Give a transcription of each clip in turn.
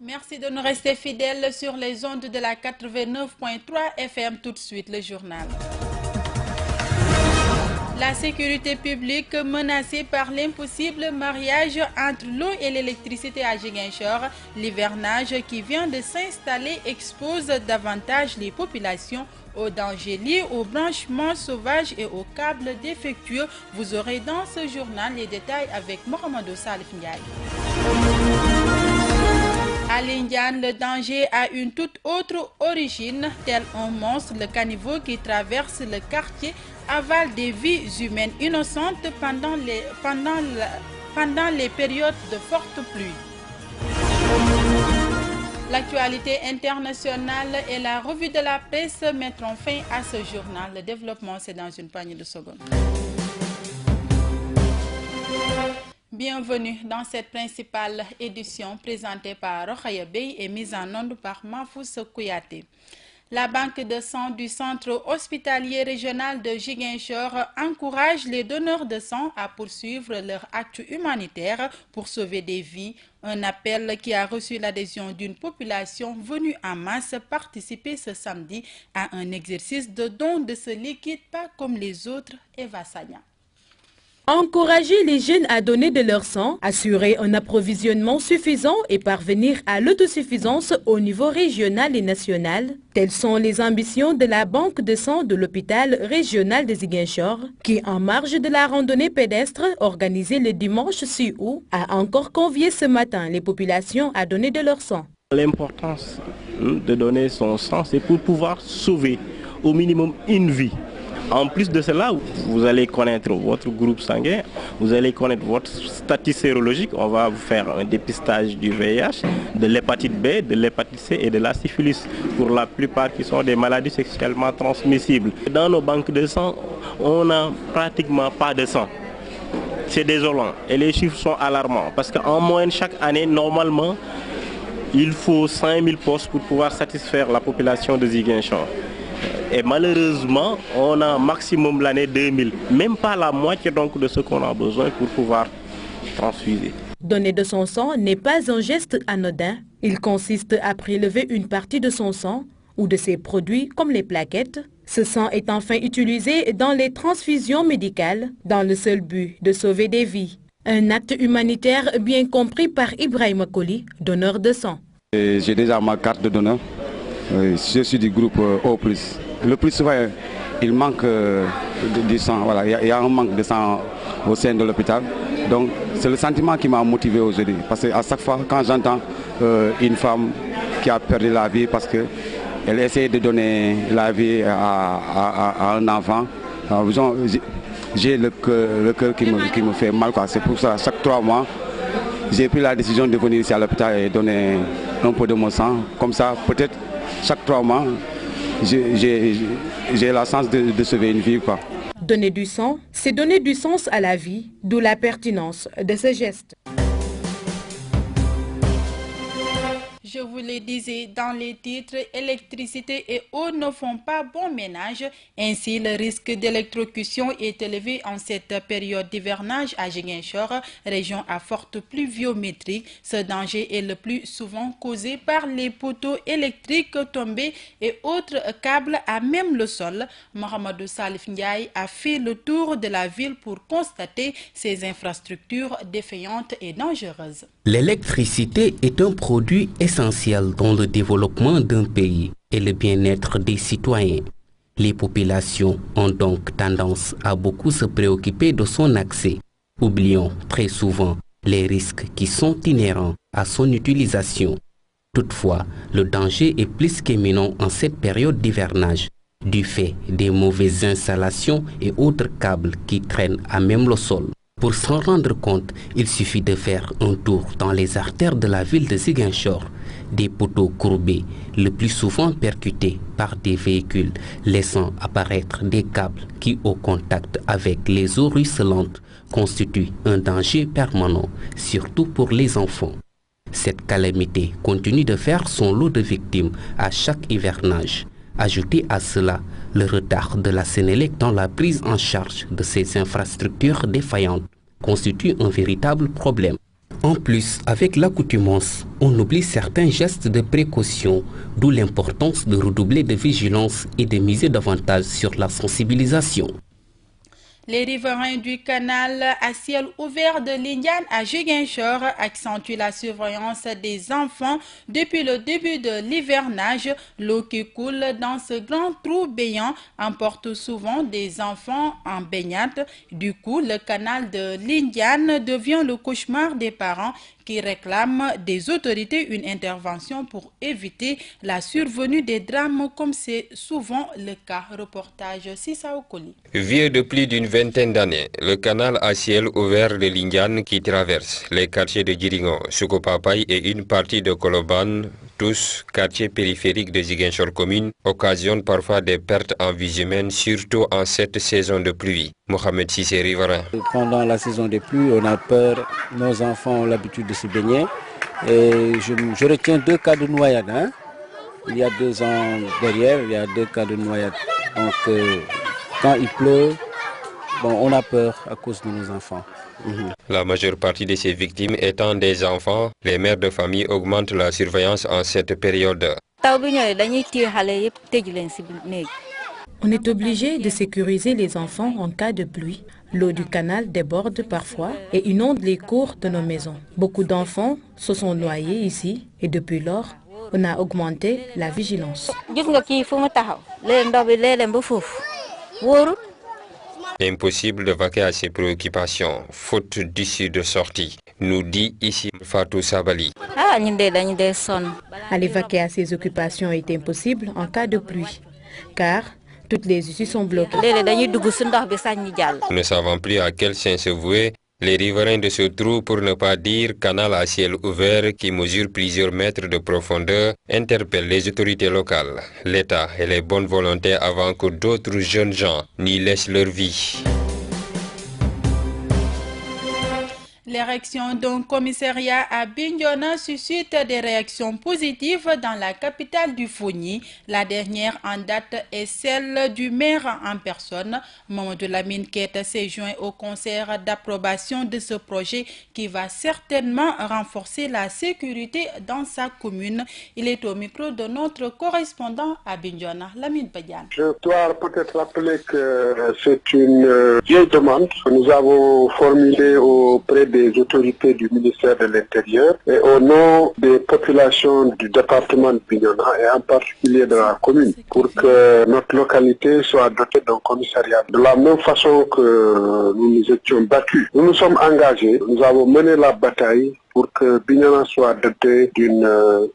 Merci de nous rester fidèles sur les ondes de la 89.3 FM. Tout de suite, le journal. La sécurité publique menacée par l'impossible mariage entre l'eau et l'électricité à Ziguinchor. L'hivernage qui vient de s'installer expose davantage les populations aux dangers liés aux branchements sauvages et aux câbles défectueux. Vous aurez dans ce journal les détails avec Mohamedou Salif Ndiaye. À l'Indiane, le danger a une toute autre origine. Tel un monstre, le caniveau qui traverse le quartier avale des vies humaines innocentes pendant les périodes de fortes pluies. L'actualité internationale et la revue de la presse mettront fin à ce journal. Le développement, c'est dans une poignée de secondes. Bienvenue dans cette principale édition présentée par Rokhaya Bey et mise en onde par Mahfouz Kouyaté. La banque de sang du centre hospitalier régional de Ziguinchor encourage les donneurs de sang à poursuivre leur acte humanitaire pour sauver des vies. Un appel qui a reçu l'adhésion d'une population venue en masse participer ce samedi à un exercice de don de ce liquide pas comme les autres. Eva Sagna. Encourager les jeunes à donner de leur sang, assurer un approvisionnement suffisant et parvenir à l'autosuffisance au niveau régional et national. Telles sont les ambitions de la banque de sang de l'hôpital régional de Ziguinchor, qui, en marge de la randonnée pédestre organisée le dimanche 6 août, a encore convié ce matin les populations à donner de leur sang. L'importance de donner son sang, c'est pour pouvoir sauver au minimum une vie. En plus de cela, vous allez connaître votre groupe sanguin, vous allez connaître votre statut sérologique. On va vous faire un dépistage du VIH, de l'hépatite B, de l'hépatite C et de la syphilis, pour la plupart qui sont des maladies sexuellement transmissibles. Dans nos banques de sang, on n'a pratiquement pas de sang. C'est désolant et les chiffres sont alarmants parce qu'en moyenne, chaque année, normalement, il faut 5000 postes pour pouvoir satisfaire la population de Ziguinchor. Et malheureusement, on a un maximum l'année 2000, même pas la moitié donc de ce qu'on a besoin pour pouvoir transfuser. Donner de son sang n'est pas un geste anodin. Il consiste à prélever une partie de son sang ou de ses produits comme les plaquettes. Ce sang est enfin utilisé dans les transfusions médicales dans le seul but de sauver des vies. Un acte humanitaire bien compris par Ibrahim Koli, donneur de sang. J'ai déjà ma carte de donneur. Je suis du groupe O+. Le plus souvent, il manque du sang. Voilà, il y a un manque de sang au sein de l'hôpital. Donc, c'est le sentiment qui m'a motivé aujourd'hui. Parce qu'à chaque fois, quand j'entends une femme qui a perdu la vie parce qu'elle essaie de donner la vie à un enfant, j'ai le cœur qui me fait mal. C'est pour ça, chaque 3 mois, j'ai pris la décision de venir ici à l'hôpital et donner un peu de mon sang. Comme ça, peut-être, chaque 3 mois, j'ai la chance de sauver une vie. Donner du sang, c'est donner du sens à la vie, d'où la pertinence de ce geste. Je vous le disais dans les titres, électricité et eau ne font pas bon ménage. Ainsi, le risque d'électrocution est élevé en cette période d'hivernage à Ziguinchor, région à forte pluviométrie. Ce danger est le plus souvent causé par les poteaux électriques tombés et autres câbles à même le sol. Mohamedou Salif Ndiaye a fait le tour de la ville pour constater ces infrastructures défaillantes et dangereuses. L'électricité est un produit essentiel essentiel dans le développement d'un pays et le bien-être des citoyens. Les populations ont donc tendance à beaucoup se préoccuper de son accès, oubliant très souvent les risques qui sont inhérents à son utilisation. Toutefois, le danger est plus qu'imminent en cette période d'hivernage, du fait des mauvaises installations et autres câbles qui traînent à même le sol. Pour s'en rendre compte, il suffit de faire un tour dans les artères de la ville de Ziguinchor. Des poteaux courbés, le plus souvent percutés par des véhicules, laissant apparaître des câbles qui, au contact avec les eaux ruisselantes, constituent un danger permanent, surtout pour les enfants. Cette calamité continue de faire son lot de victimes à chaque hivernage. Ajoutez à cela le retard de la Sénélec dans la prise en charge de ces infrastructures défaillantes constitue un véritable problème. En plus, avec l'accoutumance, on oublie certains gestes de précaution, d'où l'importance de redoubler de vigilance et de miser davantage sur la sensibilisation. Les riverains du canal à ciel ouvert de Lindiane à Ziguinchor accentuent la surveillance des enfants depuis le début de l'hivernage. L'eau qui coule dans ce grand trou béant emporte souvent des enfants en baignade. Du coup, le canal de Lindiane devient le cauchemar des parents qui réclament des autorités une intervention pour éviter la survenue des drames comme c'est souvent le cas. Reportage Sissa Okoli. Vieux de plus d'une vingtaine d'années, le canal à ciel ouvert de Lindiane qui traverse les quartiers de Djiringo, Soukopapay et une partie de Koloban, tous quartiers périphériques de Ziguinchor commune, occasionnent parfois des pertes en vie humaine, surtout en cette saison de pluie. Mohamed Sissé, riverain. Pendant la saison des pluies, on a peur, nos enfants ont l'habitude de se baigner. Et je retiens 2 cas de noyade. Il y a 2 ans derrière, il y a 2 cas de noyade. Donc quand il pleut, on a peur à cause de nos enfants. La majeure partie de ces victimes étant des enfants, les mères de famille augmentent la surveillance en cette période. On est obligé de sécuriser les enfants en cas de pluie. L'eau du canal déborde parfois et inonde les cours de nos maisons. Beaucoup d'enfants se sont noyés ici et depuis lors, on a augmenté la vigilance. Impossible de vaquer à ces préoccupations, faute d'issue de sortie, nous dit ici Fatou Sabali. Aller vaquer à ces occupations est impossible en cas de pluie, car toutes les issues sont bloquées. Ne savant plus à quel saint se vouer, les riverains de ce trou, pour ne pas dire canal à ciel ouvert qui mesure plusieurs mètres de profondeur, interpellent les autorités locales, l'État et les bonnes volontés avant que d'autres jeunes gens n'y laissent leur vie. L'érection d'un commissariat à Bignona suscite des réactions positives dans la capitale du Fogny. La dernière en date est celle du maire en personne. Mamadou Lamine Keita s'est joint au concert d'approbation de ce projet qui va certainement renforcer la sécurité dans sa commune. Il est au micro de notre correspondant à Bignona, Lamine Badiane. Je dois peut-être rappeler que c'est une vieille demande que nous avons formulée auprès des autorités du ministère de l'Intérieur et au nom des populations du département de Bignona et en particulier de la commune pour que notre localité soit dotée d'un commissariat. De la même façon que nous nous étions battus, nous nous sommes engagés, nous avons mené la bataille pour que Bignona soit doté d'une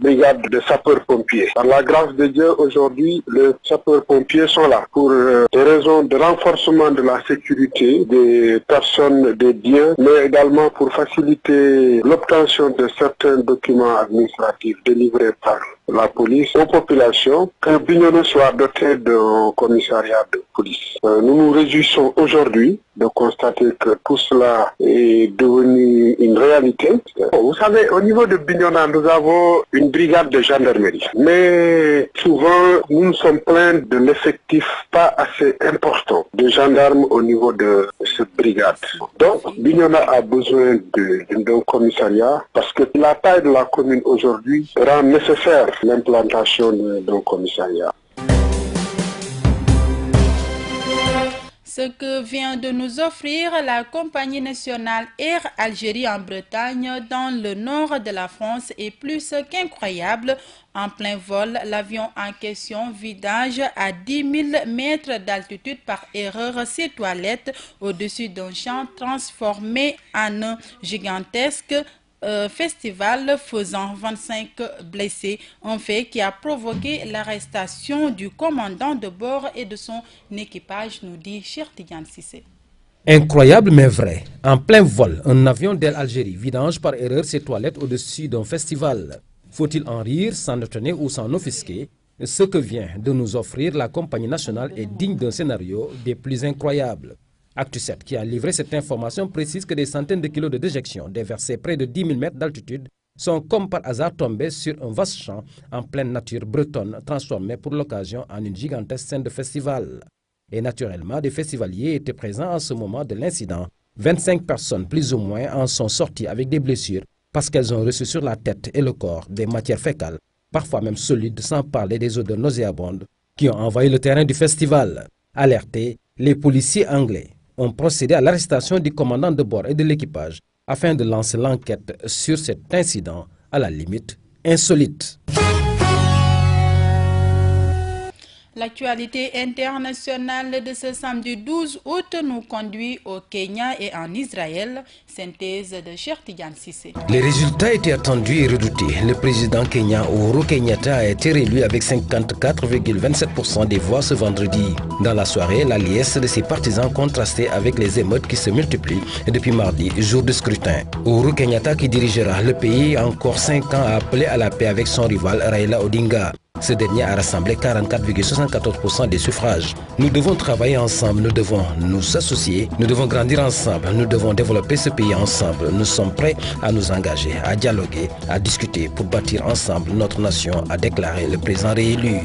brigade de sapeurs-pompiers. Par la grâce de Dieu, aujourd'hui, les sapeurs-pompiers sont là pour des raisons de renforcement de la sécurité des personnes, des biens, mais également pour faciliter l'obtention de certains documents administratifs délivrés par la police aux populations, que Bignona soit doté d'un commissariat de police. Nous nous réjouissons aujourd'hui de constater que tout cela est devenu une réalité. Vous savez, au niveau de Bignona, nous avons une brigade de gendarmerie. Mais souvent, nous nous sommes plaints de l'effectif pas assez important de gendarmes au niveau de cette brigade. Donc, Bignona a besoin d'un commissariat parce que la taille de la commune aujourd'hui rend nécessaire l'implantation d'un commissariat. Ce que vient de nous offrir la compagnie nationale Air Algérie en Bretagne dans le nord de la France est plus qu'incroyable. En plein vol, l'avion en question vidage à 10 000 mètres d'altitude par erreur ses toilettes au-dessus d'un champ transformé en un gigantesque festival faisant 25 blessés, un fait qui a provoqué l'arrestation du commandant de bord et de son équipage, nous dit Cheikh Tidiane Cissé. Incroyable mais vrai. En plein vol, un avion d'Air Algérie vidange par erreur ses toilettes au-dessus d'un festival. Faut-il en rire, s'en étonner ou s'en offusquer? Ce que vient de nous offrir la compagnie nationale est digne d'un scénario des plus incroyables. Actu 7, qui a livré cette information, précise que des centaines de kilos de déjection déversés près de 10 000 mètres d'altitude sont comme par hasard tombés sur un vaste champ en pleine nature bretonne, transformé pour l'occasion en une gigantesque scène de festival. Et naturellement, des festivaliers étaient présents à ce moment de l'incident. 25 personnes plus ou moins en sont sorties avec des blessures parce qu'elles ont reçu sur la tête et le corps des matières fécales, parfois même solides, sans parler des odeurs nauséabondes qui ont envahi le terrain du festival. Alertés, les policiers anglais ont procédé à l'arrestation du commandant de bord et de l'équipage afin de lancer l'enquête sur cet incident à la limite insolite. L'actualité internationale de ce samedi 12 août nous conduit au Kenya et en Israël. Synthèse de Cheikh Tidiane Cissé. Les résultats étaient attendus et redoutés. Le président kenyan Uhuru Kenyatta a été réélu avec 54,27% des voix ce vendredi. Dans la soirée, la liesse de ses partisans contrastait avec les émeutes qui se multiplient depuis mardi, jour de scrutin. Uhuru Kenyatta, qui dirigera le pays encore 5 ans, a appelé à la paix avec son rival Raila Odinga. Ce dernier a rassemblé 44,74% des suffrages. Nous devons travailler ensemble, nous devons nous associer, nous devons grandir ensemble, nous devons développer ce pays ensemble. Nous sommes prêts à nous engager, à dialoguer, à discuter pour bâtir ensemble notre nation, a déclaré le président réélu.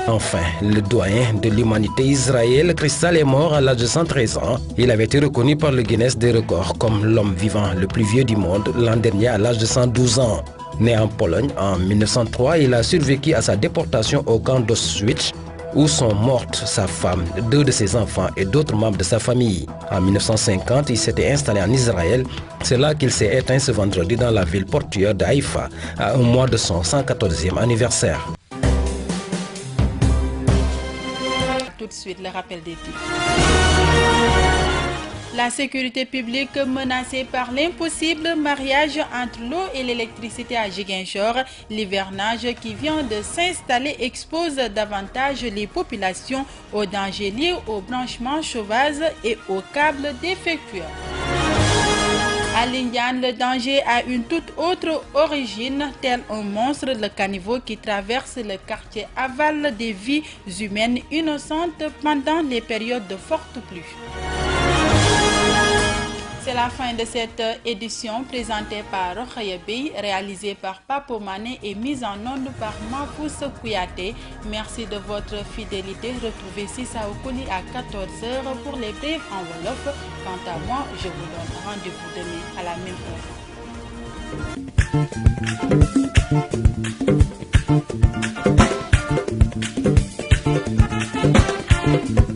Enfin, le doyen de l'humanité Israël, Cristal, est mort à l'âge de 113 ans. Il avait été reconnu par le Guinness des records comme l'homme vivant le plus vieux du monde l'an dernier à l'âge de 112 ans. Né en Pologne en 1903, il a survécu à sa déportation au camp d'Auschwitz où sont mortes sa femme, 2 de ses enfants et d'autres membres de sa famille. En 1950, il s'était installé en Israël. C'est là qu'il s'est éteint ce vendredi dans la ville portuaire d'Haïfa, à un mois de son 114e anniversaire. Tout de suite, le rappel des titres. La sécurité publique menacée par l'impossible mariage entre l'eau et l'électricité à Ziguinchor. L'hivernage qui vient de s'installer expose davantage les populations aux dangers liés aux branchements chauvages et aux câbles défectueux. À Lindiane, le danger a une toute autre origine, tel un monstre, le caniveau qui traverse le quartier avale des vies humaines innocentes pendant les périodes de fortes pluies. C'est la fin de cette édition présentée par Rokhaya Bey, réalisée par Papo Mané et mise en onde par Mahfous Kouyaté. Merci de votre fidélité. Retrouvez Sissa Okoli à 14h pour les brèves en Wolof. Quant à moi, je vous donne rendez-vous demain à la même heure.